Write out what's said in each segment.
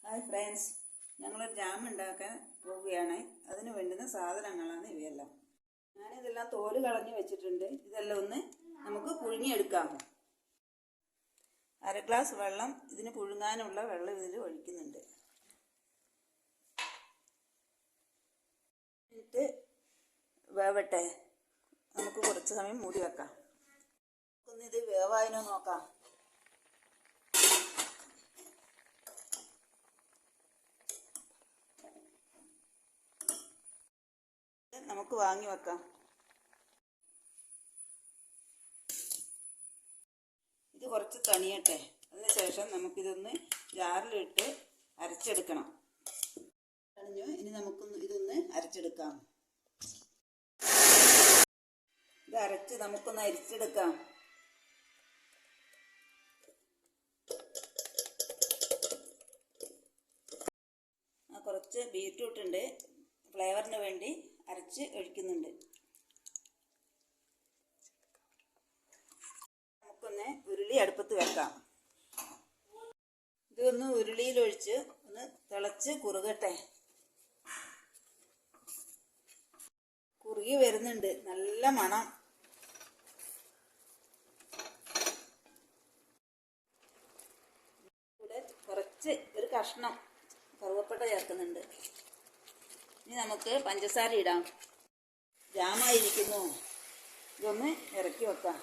Hi friends, ഞങ്ങളൊരു jam ഉണ്ടാക്കാൻ പോവുകയാണ്. അതിന് വേണ്ടുന്ന സാധനങ്ങളാണ് ഇവയെല്ലാം. ഞാനിതെല്ലാം തോല് കളഞ്ഞ് വെച്ചിട്ടുണ്ട്. ഇതെല്ലാം ഒന്ന് നമുക്ക് പുഴുങ്ങിയെടുക്കാം. 1/2 ഗ്ലാസ് വെള്ളം, ഇതിന് പുഴുങ്ങാനുള്ള വെള്ളം ഇതിൽ ഒഴിക്കുന്നുണ്ട്. എന്നിട്ട് വേവട്ടെ, നമുക്ക് കുറച്ച് സമയം മൂടി വെക്കാം. ഇത് വേവായനോ നോക്കാം. നമുക്ക് വാങ്ങി വെക്കാം. ഇത് കുറച്ച് തണിയട്ടെ. അതിനുശേഷം നമുക്കിതൊന്ന് ജാറിലിട്ട് അരച്ചെടുക്കണം. തണിഞ്ഞു, ഇനി ഇതൊന്ന് അരച്ചെടുക്കാം. ഇത് അരച്ച് നമുക്കൊന്ന് അരിച്ചെടുക്കാം. കുറച്ച് ബീറ്റ്റൂട്ട് ഉണ്ട്, ഫ്ലേവറിന് വേണ്ടി അരച്ച് ഒഴിക്കുന്നുണ്ട്. നമുക്കൊന്ന് ഉരുളി അടുപ്പത്ത് വെക്കാം. ഇതൊന്ന് ഉരുളിയിലൊഴിച്ച് ഒന്ന് തിളച്ച് കുറുകട്ടെ. കുറുകി വരുന്നുണ്ട്, നല്ല മണം. ഇവിടെ കുറച്ച് ഒരു കഷ്ണം കറുവപ്പട്ട ചേർക്കുന്നുണ്ട്. ഇനി നമുക്ക് പഞ്ചസാര ഇടാം. ജാമായിരിക്കുന്നു, ഇതൊന്ന് ഇറക്കി വെക്കാം.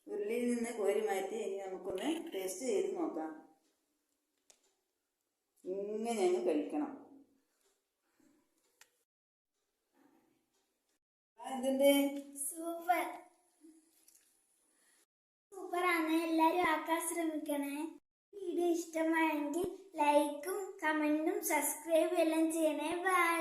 ഉരുളിയിൽ നിന്ന് കോരി മാറ്റി ഇനി നമുക്കൊന്ന് ടേസ്റ്റ് ചെയ്ത് നോക്കാം. ഇങ്ങനെയാണ് കഴിക്കണം. എന്തുണ്ട്? സൂപ്പറാണ്. എല്ലാരും ആക്കാൻ ശ്രമിക്കണേ. വീഡിയോ ഇഷ്ടമായെങ്കിൽ ലൈക്കും കമന്റും സബ്സ്ക്രൈബും എല്ലാം ചെയ്യണേ. ബൈ.